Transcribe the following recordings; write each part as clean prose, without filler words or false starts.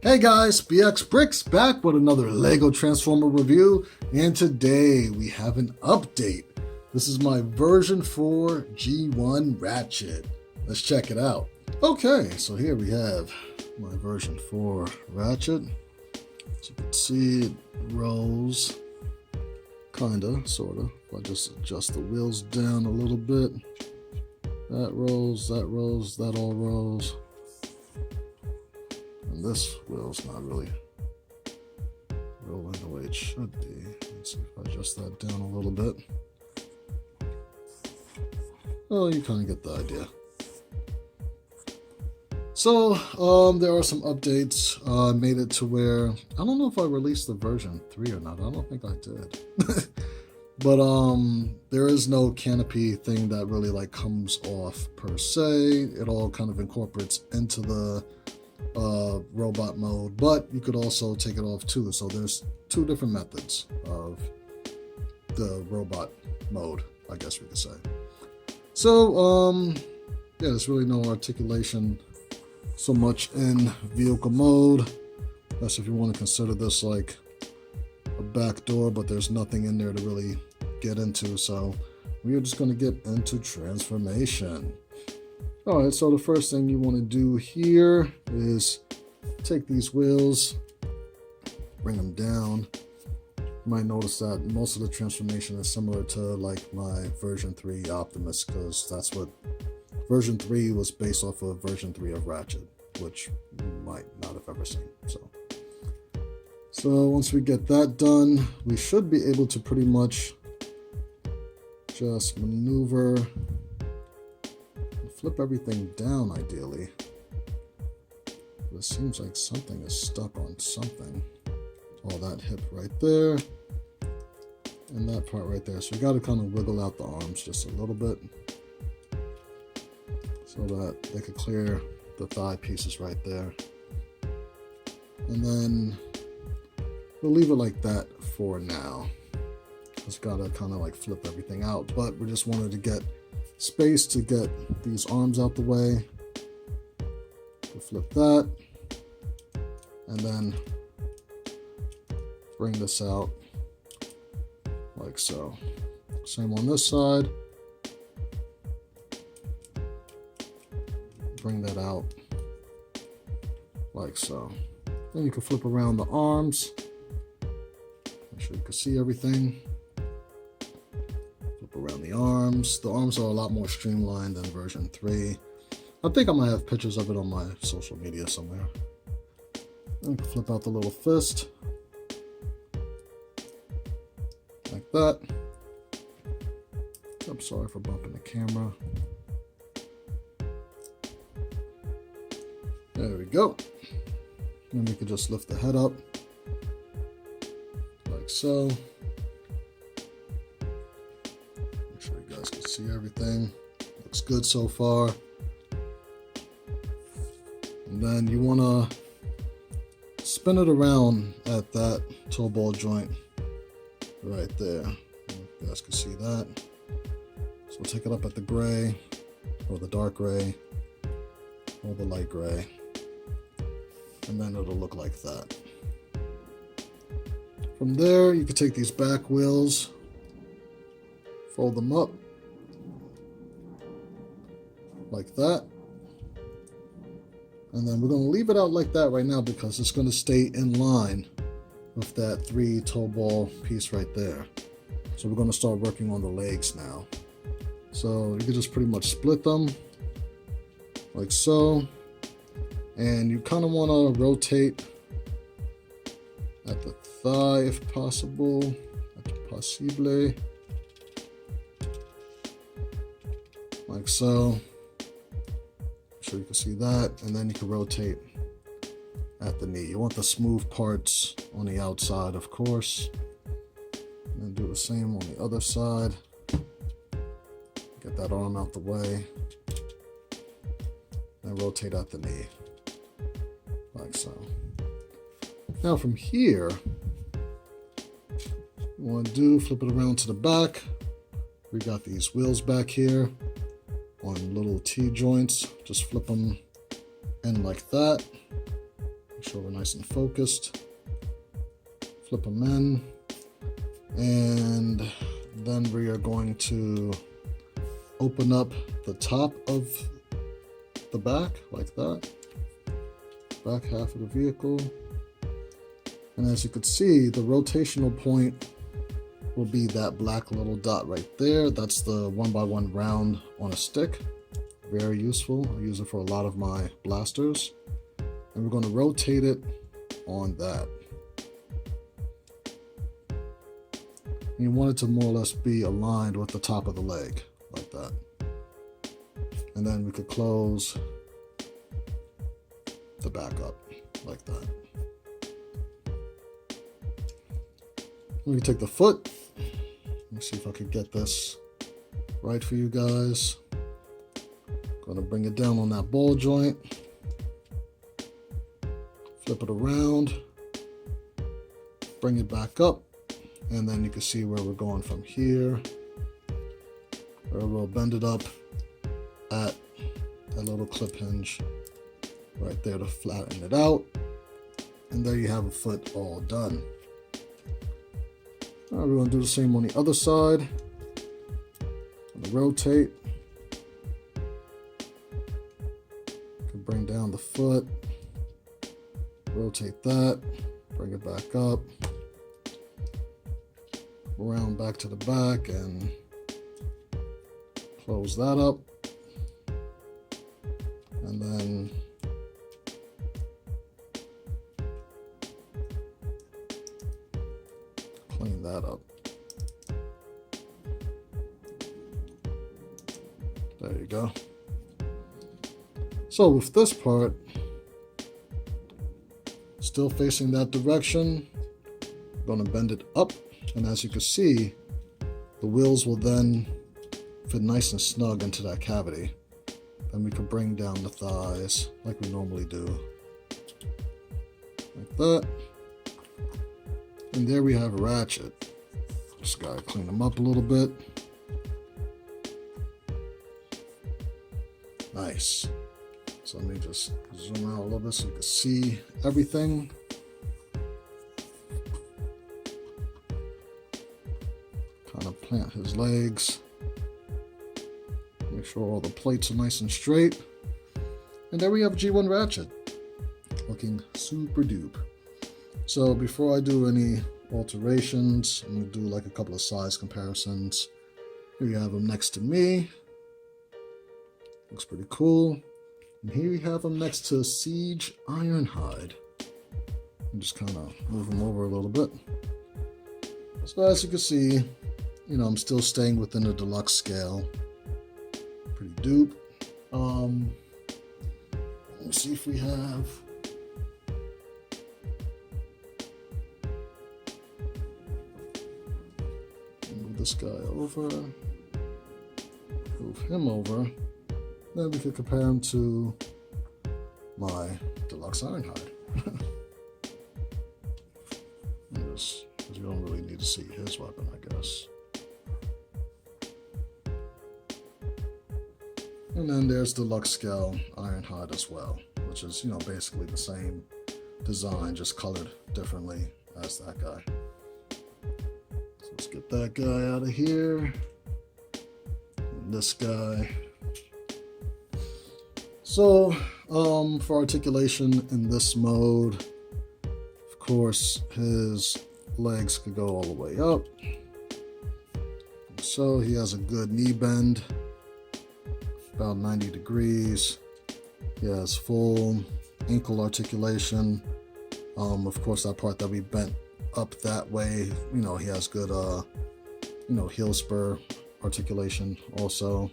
Hey guys, Brix back with another LEGO Transformer review, and today we have an update. This is my version 4 G1 Ratchet. Let's check it out. Okay, so here we have my version 4 Ratchet. As you can see, it rolls, kinda, sorta. If I just adjust the wheels down a little bit, that rolls, that all rolls. And this wheel's not really rolling the way it should be. Let's see if I adjust that down a little bit. Oh, you kind of get the idea. So, there are some updates. I made it to where, I don't know if I released the version 3 or not. I don't think I did. But there is no canopy thing that really like comes off per se. It all kind of incorporates into the robot mode, but you could also take it off too. So there's two different methods of the robot mode, I guess we could say. So yeah, there's really no articulation so much in vehicle mode. That's if you want to consider this like a back door, but there's nothing in there to really get into. So we're just going to get into transformation. All right, so the first thing you want to do here is take these wheels, bring them down. You might notice that most of the transformation is similar to like my version 3 Optimus, because that's what version 3 was based off of version 3 of Ratchet, which you might not have ever seen. So once we get that done, we should be able to pretty much just maneuver, flip everything down ideally. But it seems like something is stuck on something. All that hip right there, and that part right there. So you got to kind of wiggle out the arms just a little bit so that they could clear the thigh pieces right there. And then we'll leave it like that for now. Just gotta kind of like flip everything out, but we just wanted to get space to get these arms out the way. We'll flip that, and then bring this out like so. Same on this side. Bring that out like so. Then you can flip around the arms. Make sure you can see everything. Flip around the arms. The arms are a lot more streamlined than version 3. I think I might have pictures of it on my social media somewhere. Then you can flip out the little fist. Like that. I'm sorry for bumping the camera. There we go. And we can just lift the head up like so. Make sure you guys can see everything. Looks good so far. And then you want to spin it around at that toe ball joint right there. You guys can see that. So we'll take it up at the gray, or the dark gray, or the light gray. And then it'll look like that. From there, you can take these back wheels, fold them up like that. And then we're going to leave it out like that right now because it's going to stay in line with that 3 toe ball piece right there. So we're going to start working on the legs now. So you can just pretty much split them like so. And you kind of want to rotate at the thigh if possible, possible, like so. So you can see that, and then you can rotate at the knee. You want the smooth parts on the outside, of course. And then do the same on the other side. Get that arm out the way. And rotate at the knee. Like so. Now from here, you want to flip it around to the back. We got these wheels back here on little T joints. Just flip them in like that. Make sure we're nice and focused. Flip them in. And then we are going to open up the top of the back like that. Back half of the vehicle. And as you can see, the rotational point will be that black little dot right there. That's the 1x1 round on a stick. Very useful. I use it for a lot of my blasters. And we're going to rotate it on that. And you want it to more or less be aligned with the top of the leg, like that. And then we could close the back up, like that. We can take the foot. Let me see if I can get this right for you guys. Gonna bring it down on that ball joint. Flip it around. Bring it back up. And then you can see where we're going from here. Where we'll bend it up at that little clip hinge right there to flatten it out. And there you have a foot all done. All right, we're going to do the same on the other side. I'm going to rotate. Can bring down the foot. Rotate that. Bring it back up. Around back to the back and close that up. And then clean that up. There you go. So with this part, still facing that direction, I'm going to bend it up. And as you can see, the wheels will then fit nice and snug into that cavity. Then we can bring down the thighs like we normally do. Like that. And there we have Ratchet. Just gotta clean them up a little bit. Nice. So let me just zoom out a little bit so you can see everything. Kind of plant his legs. Make sure all the plates are nice and straight. And there we have G1 Ratchet. Looking super dupe. So before I do any alterations, I'm going to do like a couple of size comparisons. Here you have him next to me. Looks pretty cool. And here you have him next to Siege Ironhide. And just kind of move him over a little bit. So as you can see, you know, I'm still staying within the deluxe scale. Pretty dupe. Let's see if we have... Move this guy over. Move him over. Then we could compare him to my deluxe Ironhide. Because you don't really need to see his weapon, I guess. And then there's deluxe scale Ironhide as well, which is, you know, basically the same design, just colored differently as that guy. So let's get that guy out of here. And this guy. So, for articulation in this mode, of course, his legs could go all the way up. So he has a good knee bend, about 90 degrees. He has full ankle articulation. Of course, that part that we bent up that way, you know, he has good, you know, heel spur articulation also.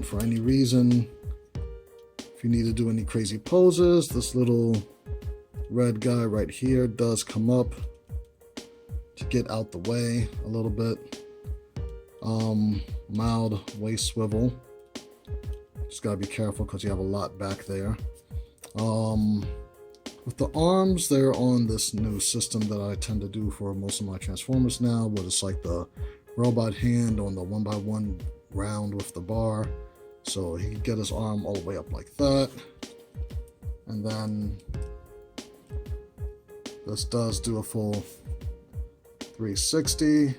For any reason, if you need to do any crazy poses, this little red guy right here does come up to get out the way a little bit. Mild waist swivel. Just gotta be careful because you have a lot back there. With the arms, they're on this new system that I tend to do for most of my Transformers now, where it's like the robot hand on the 1x1 round with the bar. So he can get his arm all the way up like that. And then This does do a full 360.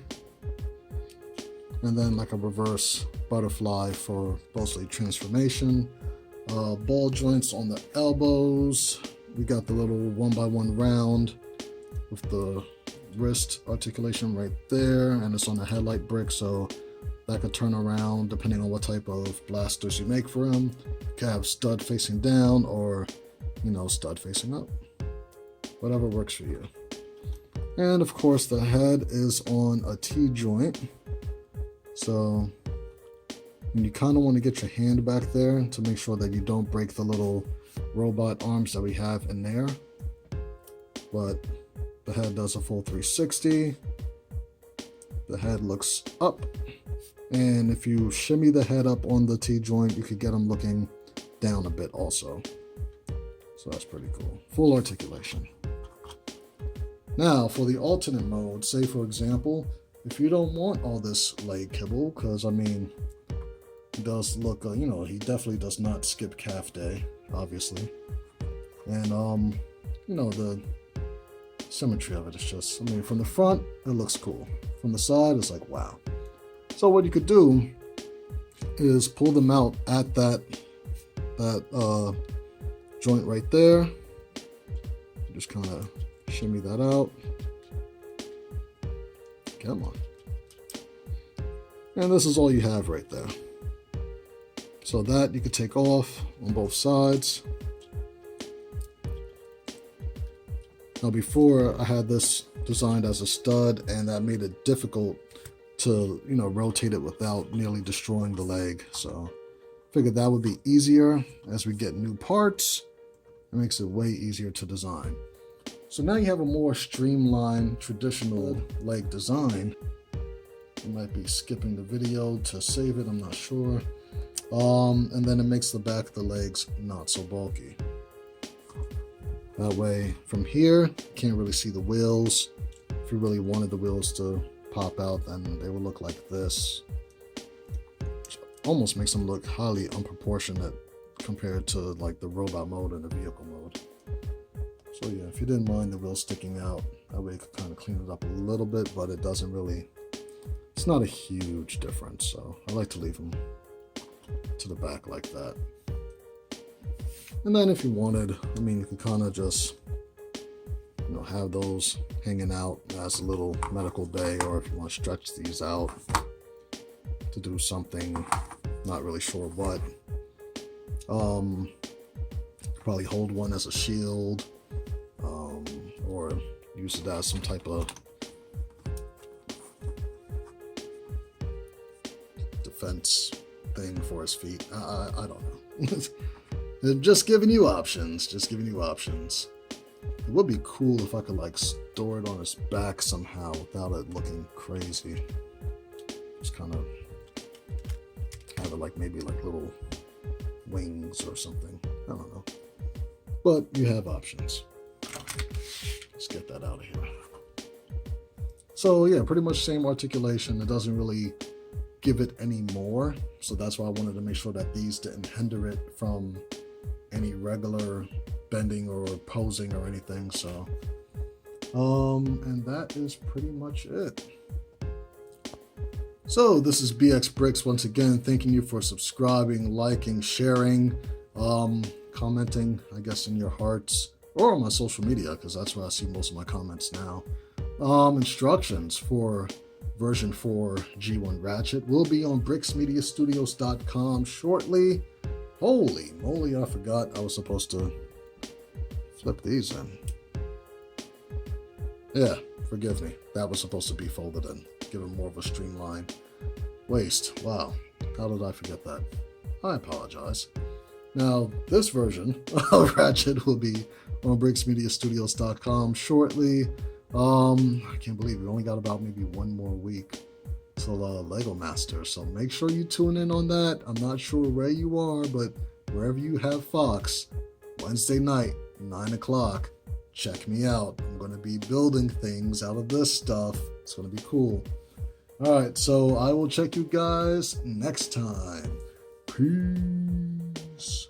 And then like a reverse butterfly for mostly transformation. Ball joints on the elbows. We got the little 1x1 round with the wrist articulation right there, and it's on the headlight brick, so that could turn around depending on what type of blasters you make for him. You can have stud facing down or, you know, stud facing up. Whatever works for you. And of course the head is on a T-joint. So you kind of want to get your hand back there to make sure that you don't break the little robot arms that we have in there. But the head does a full 360. The head looks up. And if you shimmy the head up on the T-joint, you could get them looking down a bit also. So that's pretty cool. Full articulation. Now for the alternate mode, say for example, if you don't want all this leg kibble, because I mean, he does look, you know, he definitely does not skip calf day, obviously. And, you know, the symmetry of it is just, I mean, from the front, it looks cool. From the side, it's like, wow. So what you could do is pull them out at that joint right there. Just kind of shimmy that out. Come on. And this is all you have right there. So that you could take off on both sides. Now before I had this designed as a stud, and that made it difficult to, you know, rotate it without nearly destroying the leg. So I figured that would be easier as we get new parts. It makes it way easier to design. So now you have a more streamlined traditional leg design. You might be skipping the video to save it, I'm not sure. And then it makes the back of the legs not so bulky. That way, from here, you can't really see the wheels. If you really wanted the wheels to pop out, then they would look like this. Which almost makes them look highly unproportionate compared to like the robot mode and the vehicle mode. So yeah, if you didn't mind the wheels sticking out, that way you could kind of clean it up a little bit, but it doesn't really, it's not a huge difference. So I like to leave them to the back like that. And then if you wanted, I mean, you could kind of just, you know, have those hanging out as a little medical bay, or if you want to stretch these out to do something, not really sure what. Probably hold one as a shield, or use it as some type of defense thing for his feet. I don't know. They're just giving you options. Just giving you options. It would be cool if I could like store it on his back somehow without it looking crazy. Just kind of have it like maybe like little wings or something. I don't know. But you have options. Let's get that out of here. So yeah, pretty much same articulation. It doesn't really give it any more. So that's why I wanted to make sure that these didn't hinder it from any regular bending or posing or anything. So and that is pretty much it. So this is BX Brix once again, thanking you for subscribing, liking, sharing, commenting, I guess, in your hearts, or on my social media, because that's where I see most of my comments now. Instructions for version 4 G1 Ratchet will be on brixmediastudios.com shortly. Holy moly, I forgot I was supposed to flip these in. Yeah, forgive me. That was supposed to be folded in. Give it more of a streamline. Waist. Wow. How did I forget that? I apologize. Now, this version of Ratchet will be on brixmediastudios.com shortly. I can't believe we only got about maybe one more week till Lego Master, so make sure you tune in on that. I'm not sure where you are, but wherever you have Fox, Wednesday night, 9 o'clock, check me out. I'm going to be building things out of this stuff. It's going to be cool. All right, so I will check you guys next time. Peace.